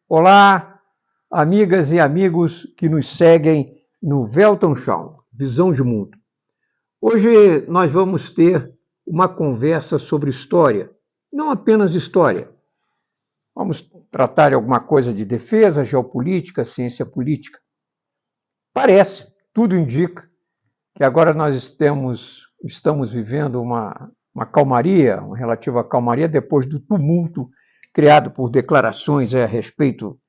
Olá, amigas e amigos que nos seguem no Welton Show, Visão de Mundo. Hoje nós vamos ter uma conversa sobre história, não apenas história. Vamos tratar de alguma coisa de defesa, geopolítica, ciência política. Parece, tudo indica, que agora nós estamos vivendo uma calmaria, uma relativa calmaria, depois do tumulto criado por declarações a respeito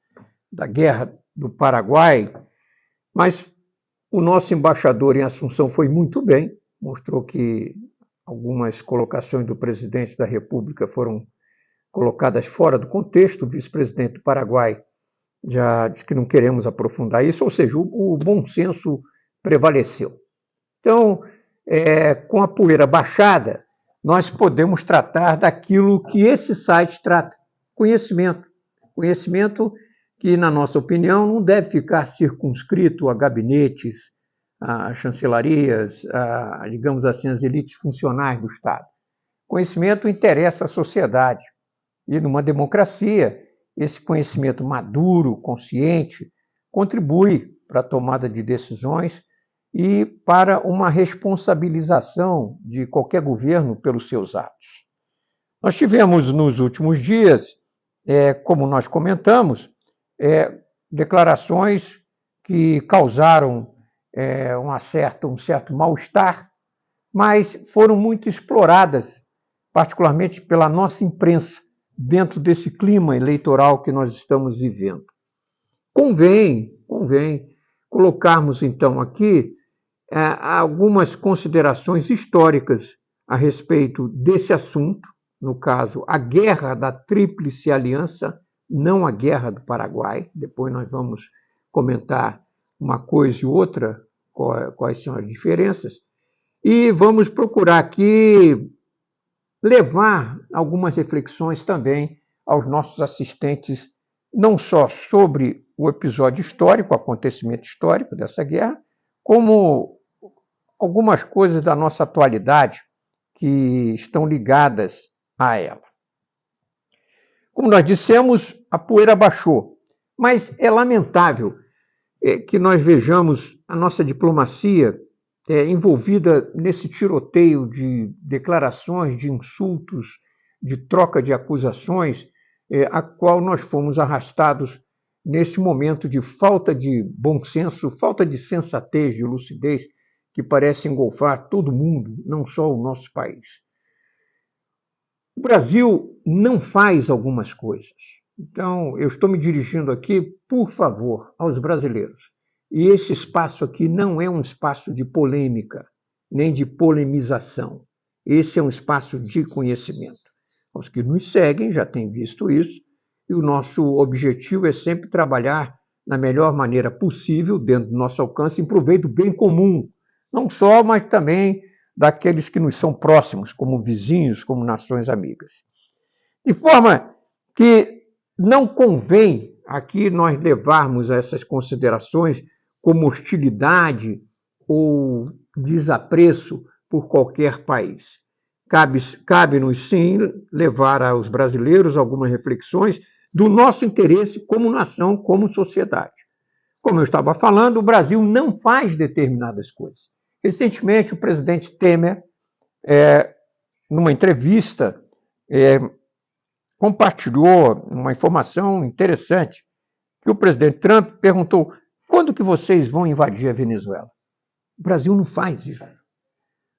da guerra do Paraguai, mas o nosso embaixador em Assunção foi muito bem, mostrou que algumas colocações do presidente da República foram colocadas fora do contexto. O vice-presidente do Paraguai já disse que não queremos aprofundar isso, ou seja, o bom senso prevaleceu. Então, com a poeira baixada, nós podemos tratar daquilo que esse site trata, conhecimento. Conhecimento que, na nossa opinião, não deve ficar circunscrito a gabinetes, a chancelarias, digamos assim, as elites funcionais do Estado. Conhecimento interessa à sociedade. E, numa democracia, esse conhecimento maduro, consciente, contribui para a tomada de decisões e para uma responsabilização de qualquer governo pelos seus atos. Nós tivemos, nos últimos dias, como nós comentamos, declarações que causaram um certo mal-estar, mas foram muito exploradas, particularmente pela nossa imprensa, dentro desse clima eleitoral que nós estamos vivendo. Convém colocarmos, então, aqui algumas considerações históricas a respeito desse assunto, no caso, a Guerra da Tríplice Aliança, não a Guerra do Paraguai. Depois nós vamos comentar uma coisa e outra, quais são as diferenças, e vamos procurar aqui levar algumas reflexões também aos nossos assistentes, não só sobre o episódio histórico, o acontecimento histórico dessa guerra, como algumas coisas da nossa atualidade que estão ligadas a ela. Como nós dissemos, a poeira baixou, mas é lamentável que nós vejamos a nossa diplomacia envolvida nesse tiroteio de declarações, de insultos, de troca de acusações, a qual nós fomos arrastados nesse momento de falta de bom senso, falta de sensatez, de lucidez, que parece engolfar todo mundo, não só o nosso país. O Brasil não faz algumas coisas. Então, eu estou me dirigindo aqui, por favor, aos brasileiros. E esse espaço aqui não é um espaço de polêmica, nem de polemização. Esse é um espaço de conhecimento. Os que nos seguem já têm visto isso, e o nosso objetivo é sempre trabalhar da melhor maneira possível, dentro do nosso alcance, em proveito do bem comum, não só, mas também daqueles que nos são próximos, como vizinhos, como nações amigas. De forma que não convém aqui nós levarmos essas considerações como hostilidade ou desapreço por qualquer país. Cabe-nos, sim, levar aos brasileiros algumas reflexões do nosso interesse como nação, como sociedade. Como eu estava falando, o Brasil não faz determinadas coisas. Recentemente, o presidente Temer, numa entrevista, compartilhou uma informação interessante, que o presidente Trump perguntou: quando que vocês vão invadir a Venezuela? O Brasil não faz isso.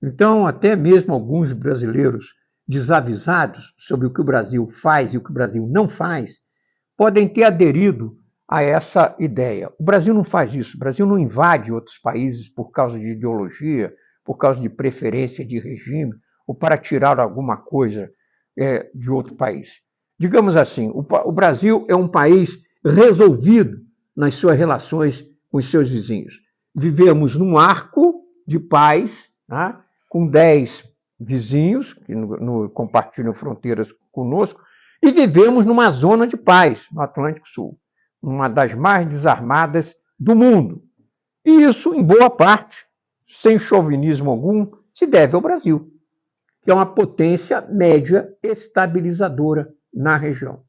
Então, até mesmo alguns brasileiros desavisados sobre o que o Brasil faz e o que o Brasil não faz, podem ter aderido a essa ideia. O Brasil não faz isso. O Brasil não invade outros países por causa de ideologia, por causa de preferência de regime, ou para tirar alguma coisa de outro país. Digamos assim, o Brasil é um país resolvido nas suas relações com os seus vizinhos. Vivemos num arco de paz, né, com 10 vizinhos que compartilham fronteiras conosco, e vivemos numa zona de paz no Atlântico Sul, uma das mais desarmadas do mundo. E isso, em boa parte, sem chauvinismo algum, se deve ao Brasil, que é uma potência média estabilizadora na região.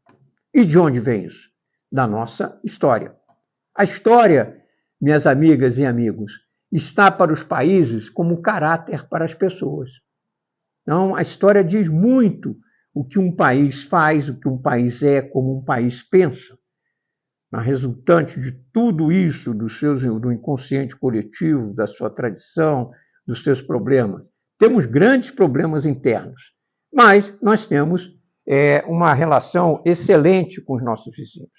E de onde vem isso? da nossa história. A história, minhas amigas e amigos, está para os países como caráter para as pessoas. Então, a história diz muito o que um país faz, o que um país é, como um país pensa. A resultante de tudo isso, do inconsciente coletivo, da sua tradição, dos seus problemas. Temos grandes problemas internos, mas nós temos uma relação excelente com os nossos vizinhos.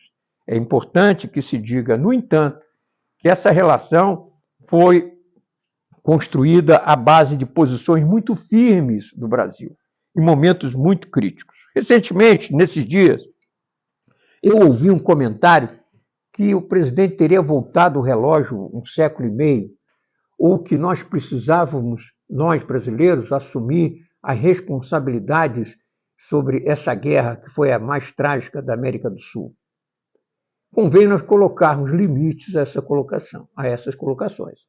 É importante que se diga, no entanto, que essa relação foi construída à base de posições muito firmes do Brasil, em momentos muito críticos. Recentemente, nesses dias, eu ouvi um comentário que o presidente teria voltado o relógio um século e meio, ou que nós precisávamos, nós brasileiros, assumir as responsabilidades sobre essa guerra que foi a mais trágica da América do Sul. Convém nós colocarmos limites a essas colocações.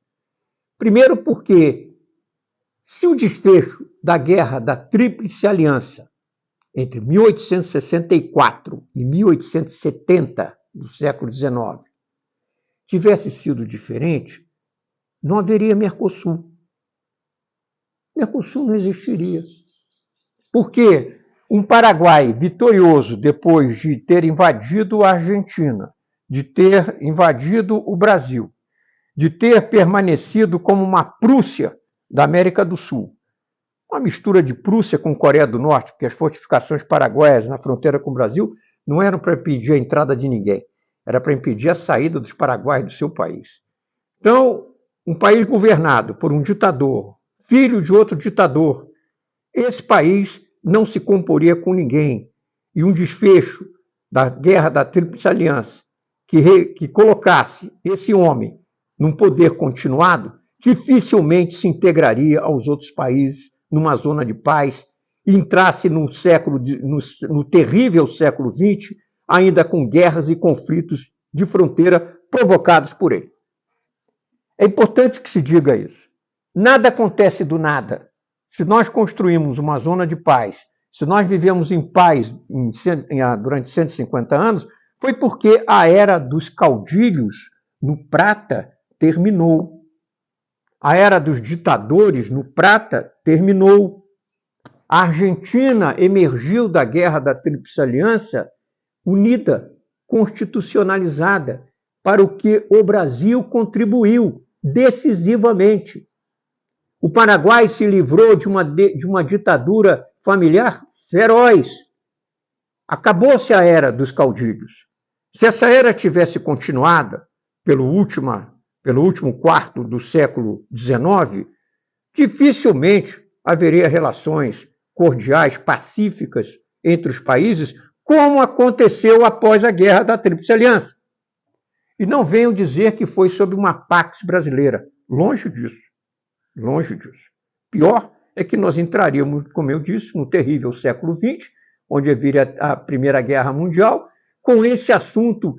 Primeiro porque, se o desfecho da Guerra da Tríplice Aliança entre 1864 e 1870 do século XIX tivesse sido diferente, não haveria Mercosul. Mercosul não existiria. Porque um Paraguai vitorioso depois de ter invadido a Argentina, de ter invadido o Brasil, de ter permanecido como uma Prússia da América do Sul, uma mistura de Prússia com Coreia do Norte, porque as fortificações paraguaias na fronteira com o Brasil não eram para impedir a entrada de ninguém, era para impedir a saída dos paraguaios do seu país. Então, um país governado por um ditador, filho de outro ditador, esse país não se comporia com ninguém. E um desfecho da Guerra da Tríplice Aliança que colocasse esse homem num poder continuado, dificilmente se integraria aos outros países numa zona de paz e entrasse no terrível século XX, ainda com guerras e conflitos de fronteira provocados por ele. É importante que se diga isso. Nada acontece do nada. Se nós construímos uma zona de paz, se nós vivemos em paz durante 150 anos, foi porque a era dos caudilhos no prata terminou. A era dos ditadores no prata terminou. A Argentina emergiu da Guerra da Tríplice Aliança unida, constitucionalizada, para o que o Brasil contribuiu decisivamente. O Paraguai se livrou de uma ditadura familiar feroz. Acabou-se a era dos caudilhos. Se essa era tivesse continuado pelo último quarto do século XIX, dificilmente haveria relações cordiais, pacíficas entre os países, como aconteceu após a Guerra da Tríplice Aliança. E não venham dizer que foi sob uma Pax brasileira. Longe disso. Longe disso. Pior é que nós entraríamos, como eu disse, no terrível século XX, onde viria a Primeira Guerra Mundial, com esse assunto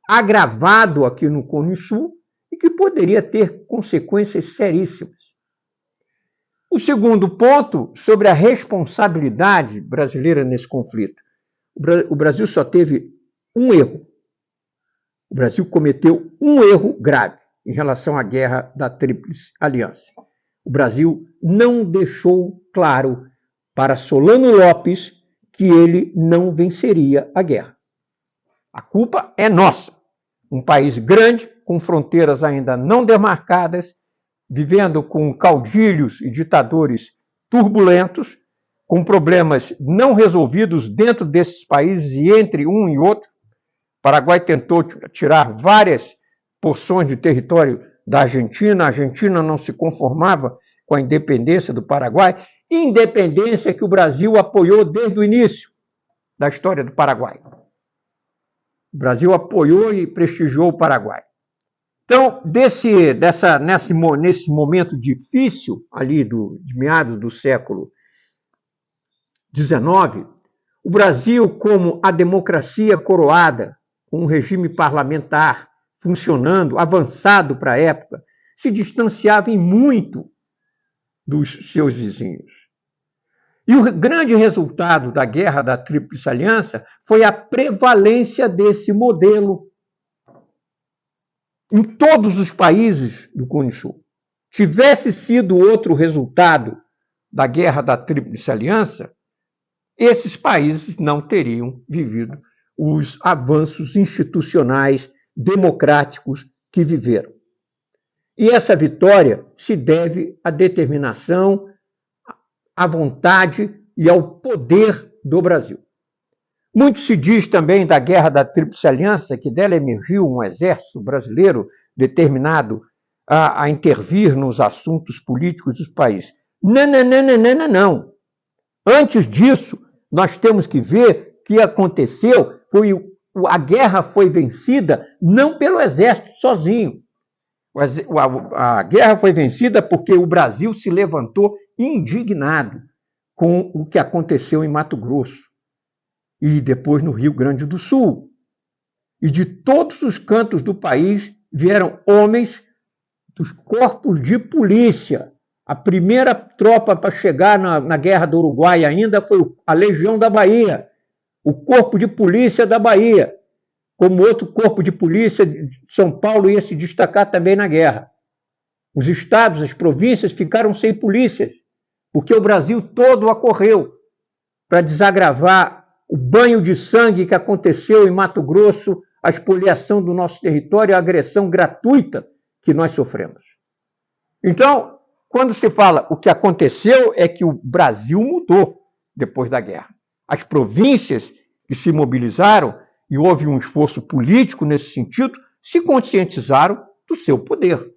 agravado aqui no Cone Sul e que poderia ter consequências seríssimas. O segundo ponto, sobre a responsabilidade brasileira nesse conflito. O Brasil só teve um erro. O Brasil cometeu um erro grave em relação à Guerra da Tríplice Aliança. O Brasil não deixou claro para Solano Lopes que ele não venceria a guerra. A culpa é nossa. Um país grande, com fronteiras ainda não demarcadas, vivendo com caudilhos e ditadores turbulentos, com problemas não resolvidos dentro desses países e entre um e outro. O Paraguai tentou tirar várias porções de território da Argentina. A Argentina não se conformava com a independência do Paraguai, independência que o Brasil apoiou desde o início da história do Paraguai. O Brasil apoiou e prestigiou o Paraguai. Então, nesse momento difícil, ali de meados do século XIX, o Brasil, como a democracia coroada, com um regime parlamentar funcionando, avançado para a época, se distanciava em muito dos seus vizinhos. E o grande resultado da Guerra da Tríplice Aliança foi a prevalência desse modelo em todos os países do Cone Sul. Tivesse sido outro resultado da Guerra da Tríplice Aliança, esses países não teriam vivido os avanços institucionais democráticos que viveram. E essa vitória se deve à determinação, à vontade e ao poder do Brasil. Muito se diz também da Guerra da Tríplice Aliança, que dela emergiu um exército brasileiro determinado a intervir nos assuntos políticos dos países. Não. Antes disso, nós temos que ver o que aconteceu, a guerra foi vencida não pelo exército sozinho. A guerra foi vencida porque o Brasil se levantou indignado com o que aconteceu em Mato Grosso e depois no Rio Grande do Sul. E de todos os cantos do país vieram homens dos corpos de polícia. A primeira tropa para chegar na Guerra do Uruguai ainda foi a Legião da Bahia, o Corpo de Polícia da Bahia, como outro corpo de polícia de São Paulo ia se destacar também na guerra. Os estados, as províncias ficaram sem polícias, porque o Brasil todo acorreu para desagravar o banho de sangue que aconteceu em Mato Grosso, a expoliação do nosso território, a agressão gratuita que nós sofremos. Então, quando se fala o que aconteceu é que o Brasil mudou depois da guerra. As províncias que se mobilizaram, e houve um esforço político nesse sentido, se conscientizaram do seu poder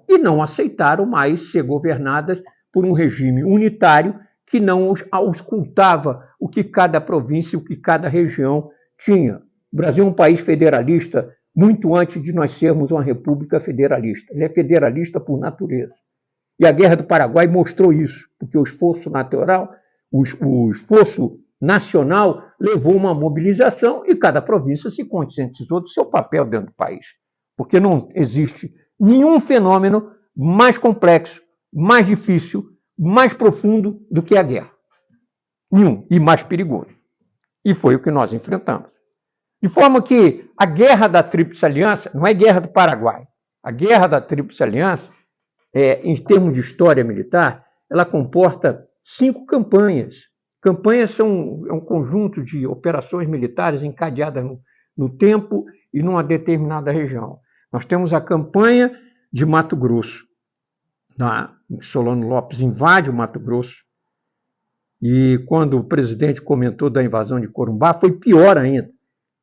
e não aceitaram mais ser governadas por um regime unitário que não auscultava o que cada província, o que cada região tinha. O Brasil é um país federalista muito antes de nós sermos uma república federalista. Ele é federalista por natureza. E a Guerra do Paraguai mostrou isso, porque o esforço natural, o esforço nacional levou uma mobilização e cada província se conscientizou do seu papel dentro do país. Porque não existe nenhum fenômeno mais complexo, mais difícil, mais profundo do que a guerra. Nenhum. E mais perigoso. E foi o que nós enfrentamos. De forma que a Guerra da Tríplice Aliança não é Guerra do Paraguai. A Guerra da Tríplice Aliança, em termos de história militar, ela comporta 5 campanhas. Campanhas são um conjunto de operações militares encadeadas no tempo e numa determinada região. Nós temos a campanha de Mato Grosso. Solano Lopes invade o Mato Grosso. E quando o presidente comentou da invasão de Corumbá, foi pior ainda.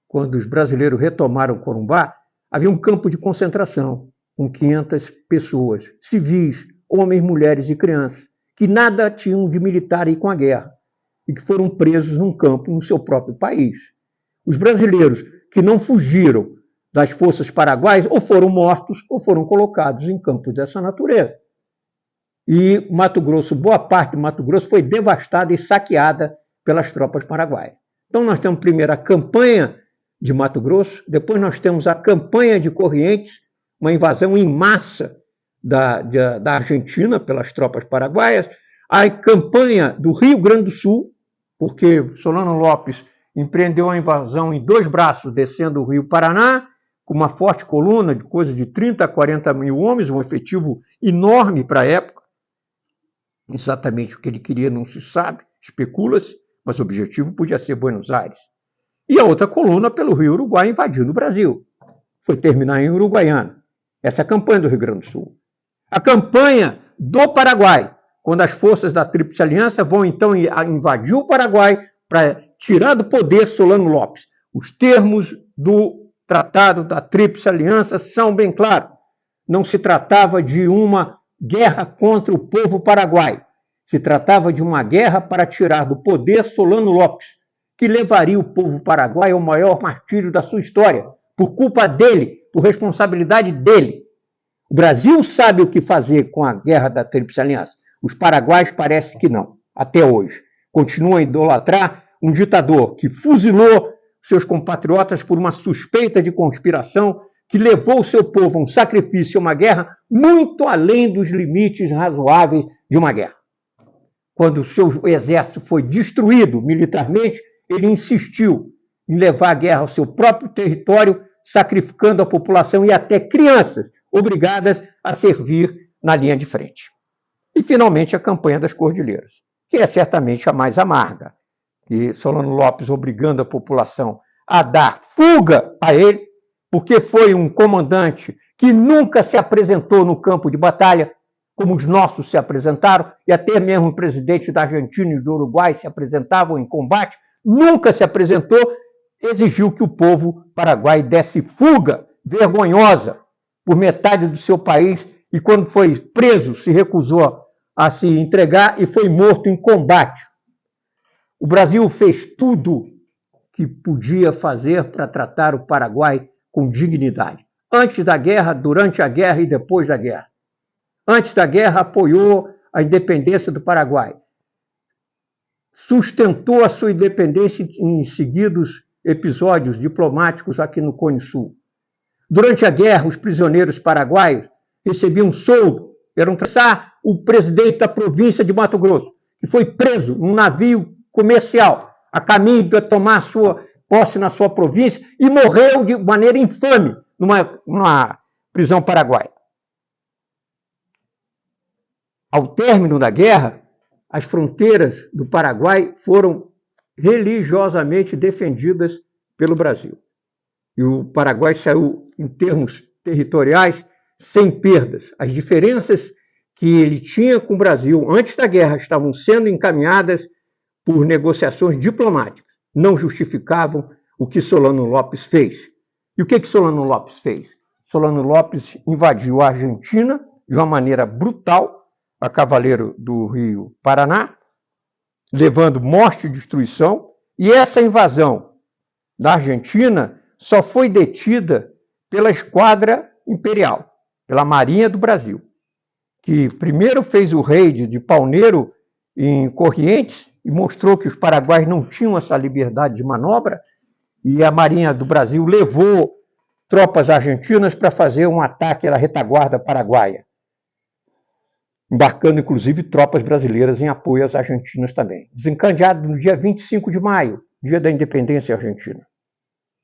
Quando os brasileiros retomaram Corumbá, havia um campo de concentração com 500 pessoas, civis, homens, mulheres e crianças, que nada tinham de militar aí com a guerra e que foram presos num campo no seu próprio país. Os brasileiros que não fugiram das forças paraguaias ou foram mortos ou foram colocados em campos dessa natureza. E Mato Grosso, boa parte de Mato Grosso foi devastada e saqueada pelas tropas paraguaias. Então nós temos primeiro a campanha de Mato Grosso, depois nós temos a campanha de Corrientes, uma invasão em massa da Argentina pelas tropas paraguaias, a campanha do Rio Grande do Sul, porque Solano Lopes empreendeu a invasão em 2 braços, descendo o Rio Paraná, com uma forte coluna de coisa de 30 a 40 mil homens, um efetivo enorme para a época. Exatamente o que ele queria não se sabe, especula-se, mas o objetivo podia ser Buenos Aires. E a outra coluna pelo Rio Uruguai invadindo o Brasil. Foi terminar em Uruguaiana. Essa é a campanha do Rio Grande do Sul. A campanha do Paraguai, quando as forças da Tríplice Aliança vão então invadir o Paraguai para tirar do poder Solano Lopes. Os termos do Tratado da Tríplice Aliança são bem claros. Não se tratava de uma guerra contra o povo paraguaio. Se tratava de uma guerra para tirar do poder Solano Lopes, que levaria o povo paraguaio ao maior martírio da sua história, por culpa dele, por responsabilidade dele. O Brasil sabe o que fazer com a Guerra da Tríplice Aliança. Os paraguaios parece que não, até hoje. Continuam a idolatrar um ditador que fuzilou seus compatriotas por uma suspeita de conspiração que levou o seu povo a um sacrifício, a uma guerra muito além dos limites razoáveis de uma guerra. quando o seu exército foi destruído militarmente, ele insistiu em levar a guerra ao seu próprio território, sacrificando a população e até crianças, obrigadas a servir na linha de frente. E, finalmente, a campanha das Cordilheiras, que é certamente a mais amarga, que Solano Lopes obrigando a população a dar fuga a ele, porque foi um comandante que nunca se apresentou no campo de batalha, como os nossos se apresentaram, e até mesmo o presidente da Argentina e do Uruguai se apresentavam em combate, nunca se apresentou, exigiu que o povo paraguai desse fuga vergonhosa por metade do seu país, e quando foi preso, se recusou a se entregar e foi morto em combate. O Brasil fez tudo que podia fazer para tratar o Paraguai com dignidade. Antes da guerra, durante a guerra e depois da guerra. Antes da guerra, apoiou a independência do Paraguai. Sustentou a sua independência em seguidos episódios diplomáticos aqui no Cone Sul. Durante a guerra, os prisioneiros paraguaios recebiam soldo. Eram traçar o presidente da província de Mato Grosso, que foi preso num navio comercial, a caminho de tomar sua posse na sua província, e morreu de maneira infame numa prisão paraguaia. Ao término da guerra, as fronteiras do Paraguai foram religiosamente defendidas pelo Brasil. E o Paraguai saiu, em termos territoriais, sem perdas. As diferenças que ele tinha com o Brasil antes da guerra estavam sendo encaminhadas por negociações diplomáticas. Não justificavam o que Solano Lopes fez. E o que Solano Lopes fez? Solano Lopes invadiu a Argentina de uma maneira brutal, a cavaleiro do Rio Paraná, levando morte e destruição, e essa invasão da Argentina só foi detida pela Esquadra Imperial, pela Marinha do Brasil, que primeiro fez o raid de Palneiro em Corrientes e mostrou que os paraguaios não tinham essa liberdade de manobra, e a Marinha do Brasil levou tropas argentinas para fazer um ataque à retaguarda paraguaia, embarcando inclusive tropas brasileiras em apoio às argentinas também. Desencadeado no dia 25 de maio, dia da independência argentina.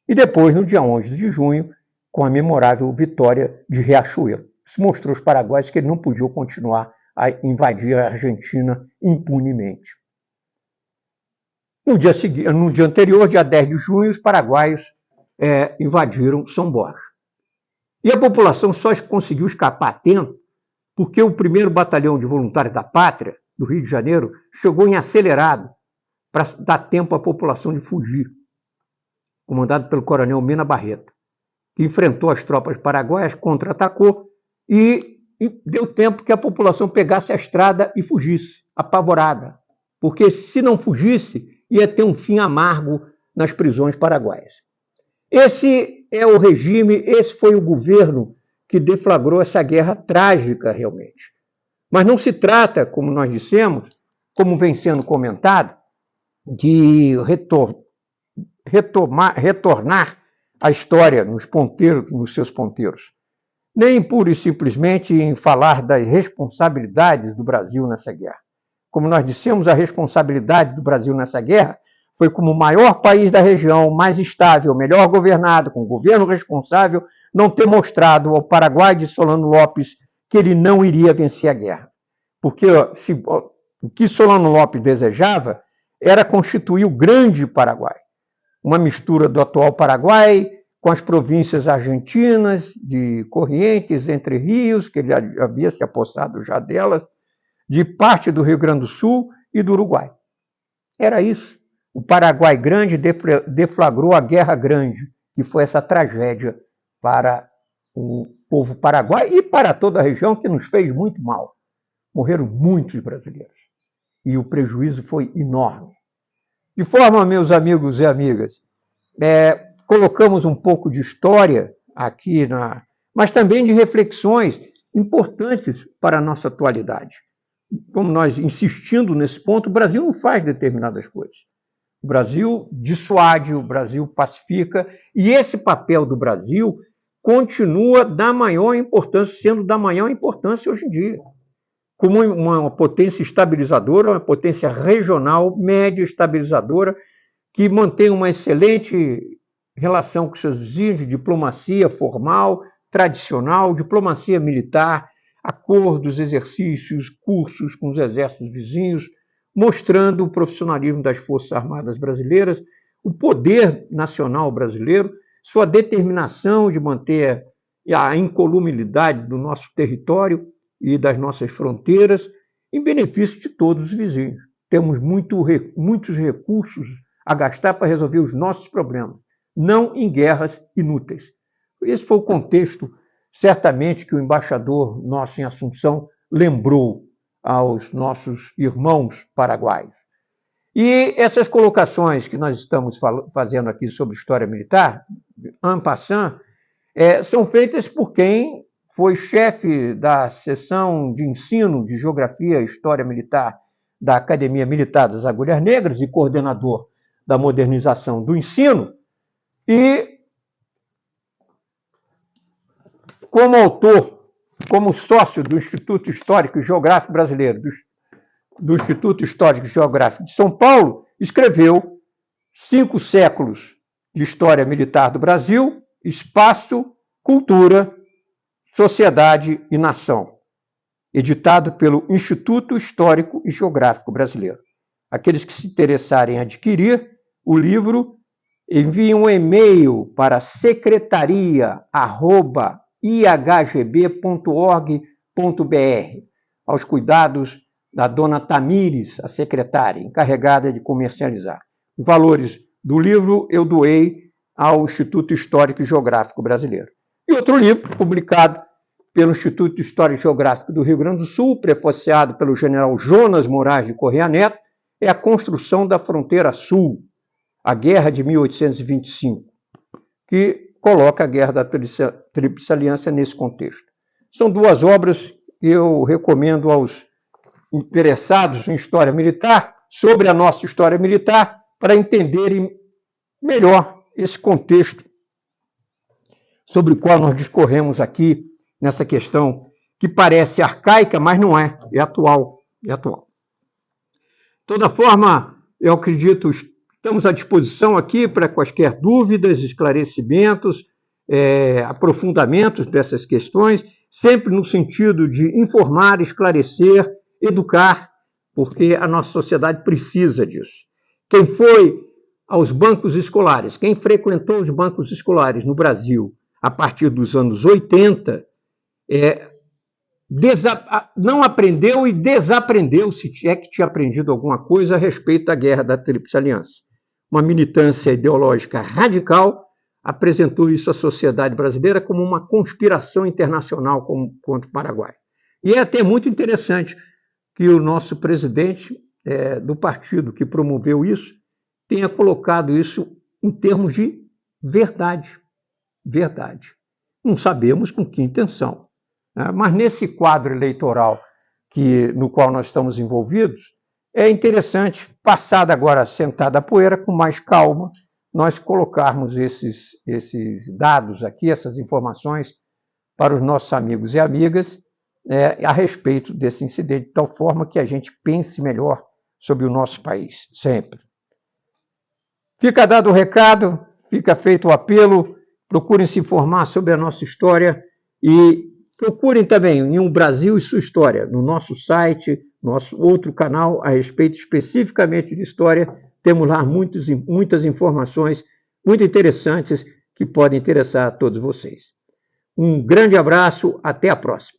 E depois, no dia 11 de junho, com a memorável vitória de Riachuelo. Isso mostrou aos paraguaios que eles não podiam continuar a invadir a Argentina impunemente. No dia anterior, dia 10 de junho, os paraguaios invadiram São Borja. E a população só conseguiu escapar a tempo porque o 1º Batalhão de Voluntários da Pátria, do Rio de Janeiro, chegou em acelerado para dar tempo à população de fugir, comandado pelo coronel Mena Barreto, que enfrentou as tropas paraguaias, contra-atacou e deu tempo que a população pegasse a estrada e fugisse, apavorada, porque se não fugisse, ia ter um fim amargo nas prisões paraguaias. Esse é o regime, esse foi o governo que deflagrou essa guerra trágica realmente. Mas não se trata, como nós dissemos, como vem sendo comentado, de retornar a história nos seus ponteiros, nem pura e simplesmente em falar das responsabilidades do Brasil nessa guerra. Como nós dissemos, a responsabilidade do Brasil nessa guerra foi como o maior país da região, mais estável, melhor governado, com governo responsável, não ter mostrado ao Paraguai de Solano Lopes que ele não iria vencer a guerra. Porque o que Solano Lopes desejava era constituir o grande Paraguai, uma mistura do atual Paraguai com as províncias argentinas, de Corrientes, Entre Rios, que ele havia se apossado já delas, de parte do Rio Grande do Sul e do Uruguai. Era isso. O Paraguai Grande deflagrou a Guerra Grande, que foi essa tragédia para o povo paraguai e para toda a região, que nos fez muito mal. Morreram muitos brasileiros e o prejuízo foi enorme. De forma, meus amigos e amigas, colocamos um pouco de história aqui, mas também de reflexões importantes para a nossa atualidade. Como nós insistindo nesse ponto, o Brasil não faz determinadas coisas. O Brasil dissuade, o Brasil pacifica, e esse papel do Brasil continua da maior importância, sendo da maior importância hoje em dia. como uma potência estabilizadora, uma potência regional, média estabilizadora, que mantém uma excelente relação com seus vizinhos, de diplomacia formal, tradicional, diplomacia militar, acordos, exercícios, cursos com os exércitos vizinhos, mostrando o profissionalismo das Forças Armadas brasileiras, o poder nacional brasileiro, sua determinação de manter a incolumidade do nosso território e das nossas fronteiras em benefício de todos os vizinhos. Temos muitos recursos a gastar para resolver os nossos problemas, não em guerras inúteis. Esse foi o contexto, certamente, que o embaixador nosso em Assunção lembrou aos nossos irmãos paraguaios. E essas colocações que nós estamos fazendo aqui sobre história militar, en passant, são feitas por quem foi chefe da seção de ensino de Geografia e História Militar da Academia Militar das Agulhas Negras e coordenador da modernização do ensino, e como autor, como sócio do Instituto Histórico e Geográfico Brasileiro, do Instituto Histórico e Geográfico de São Paulo, escreveu 5 séculos de História Militar do Brasil, Espaço, Cultura, Sociedade e Nação, editado pelo Instituto Histórico e Geográfico Brasileiro. Aqueles que se interessarem em adquirir o livro, enviem um e-mail para secretaria@ihgb.org.br, aos cuidados da dona Tamires, a secretária, encarregada de comercializar. Os valores do livro eu doei ao Instituto Histórico e Geográfico Brasileiro. E outro livro, publicado pelo Instituto Histórico e Geográfico do Rio Grande do Sul, prefacciado pelo general Jonas Moraes de Corrêa Neto, é A Construção da Fronteira Sul, a Guerra de 1825, que coloca a Guerra da Tríplice Aliança nesse contexto. São 2 obras que eu recomendo aos interessados em história militar, sobre a nossa história militar, para entenderem melhor esse contexto sobre o qual nós discorremos aqui, nessa questão que parece arcaica, mas não é, é atual. De toda forma, eu acredito, estamos à disposição aqui para quaisquer dúvidas, esclarecimentos, aprofundamentos dessas questões, sempre no sentido de informar, esclarecer, educar, porque a nossa sociedade precisa disso. Quem foi aos bancos escolares, quem frequentou os bancos escolares no Brasil a partir dos anos 80, não aprendeu e desaprendeu, se é que tinha aprendido alguma coisa a respeito da Guerra da Tríplice Aliança. Uma militância ideológica radical apresentou isso à sociedade brasileira como uma conspiração internacional contra o Paraguai. E é até muito interessante que o nosso presidente do partido que promoveu isso tenha colocado isso em termos de verdade. Verdade. Não sabemos com que intenção. Mas nesse quadro eleitoral no qual nós estamos envolvidos, é interessante, passada agora sentada a poeira, com mais calma, nós colocarmos esses dados aqui, essas informações, para os nossos amigos e amigas a respeito desse incidente, de tal forma que a gente pense melhor sobre o nosso país, sempre. Fica dado o recado, fica feito o apelo, procurem se informar sobre a nossa história e procurem também em Um Brasil e Sua História, no nosso site, nosso outro canal a respeito especificamente de história. Temos lá muitas informações muito interessantes que podem interessar a todos vocês. Um grande abraço, até a próxima.